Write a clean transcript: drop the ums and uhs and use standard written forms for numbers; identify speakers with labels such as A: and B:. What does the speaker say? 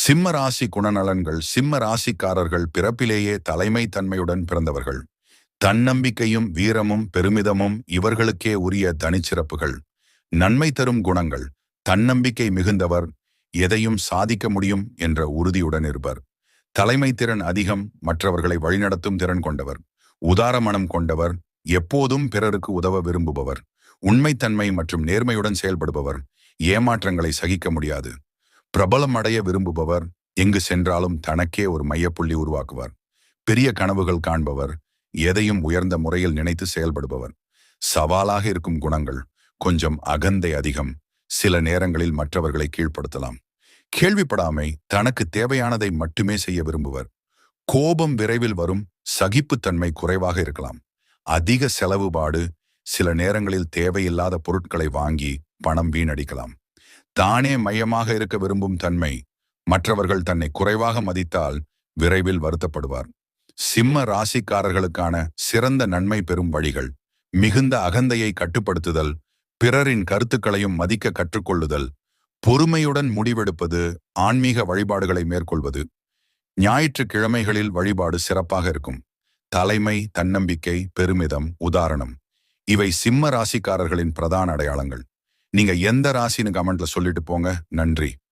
A: சிம்ம ராசி குணநலன்கள். சிம்ம ராசிக்காரர்கள் பிறப்பிலேயே தலைமை தன்மையுடன் பிறந்தவர்கள். தன்னம்பிக்கையும் வீரமும் பெருமிதமும் இவர்களுக்கே உரிய தனிச்சிறப்புகள். நன்மை தரும் குணங்கள். தன்னம்பிக்கை மிகுந்தவர், எதையும் சாதிக்க முடியும் என்ற உறுதியுடன் இருப்பர். தலைமை திறன் அதிகம், மற்றவர்களை வழிநடத்தும் திறன் கொண்டவர். உதார மனம் கொண்டவர், எப்போதும் பிறருக்கு உதவ விரும்புபவர். உண்மைத்தன்மை மற்றும் நேர்மையுடன் செயல்படுபவர், ஏமாற்றங்களை சகிக்க முடியாது. பிரபலம் அடைய விரும்புபவர், எங்கு சென்றாலும் தனக்கே ஒரு மையப்புள்ளி உருவாக்குவார். பெரிய கனவுகள் காண்பவர், எதையும் உயர்ந்த முறையில் நினைத்து செயல்படுபவர். சவாலாக இருக்கும் குணங்கள். கொஞ்சம் அகந்தை அதிகம், சில நேரங்களில் மற்றவர்களை கீழ்ப்படுத்தலாம். கேள்விப்படாமை, தனக்கு தேவையானதை மட்டுமே செய்ய விரும்புவர். கோபம் விரைவில் வரும், சகிப்புத்தன்மை குறைவாக இருக்கலாம். அதிக செலவுபாடு, சில நேரங்களில் தேவையில்லாத பொருட்களை வாங்கி பணம் வீணடிக்கலாம். தானே மையமாக இருக்க விரும்பும் தன்மை, மற்றவர்கள் தன்னை குறைவாக மதித்தால் விரைவில் வருத்தப்படுவார். சிம்ம ராசிக்காரர்களுக்கான சிறந்த நன்மை பெறும் வழிகள். மிகுந்த அகந்தையை கட்டுப்படுத்துதல், பிறரின் கருத்துக்களையும் மதிக்க கற்றுக்கொள்ளுதல், பொறுமையுடன் முடிவெடுப்பது, ஆன்மீக வழிபாடுகளை மேற்கொள்வது. ஞாயிற்றுக்கிழமைகளில் வழிபாடு சிறப்பாக இருக்கும். தலைமை, தன்னம்பிக்கை, பெருமிதம், உதாரணம் இவை சிம்ம ராசிக்காரர்களின் பிரதான அடையாளங்கள். நீங்க எந்த ராசின்னு கமெண்ட்ல சொல்லிட்டு போங்க. நன்றி.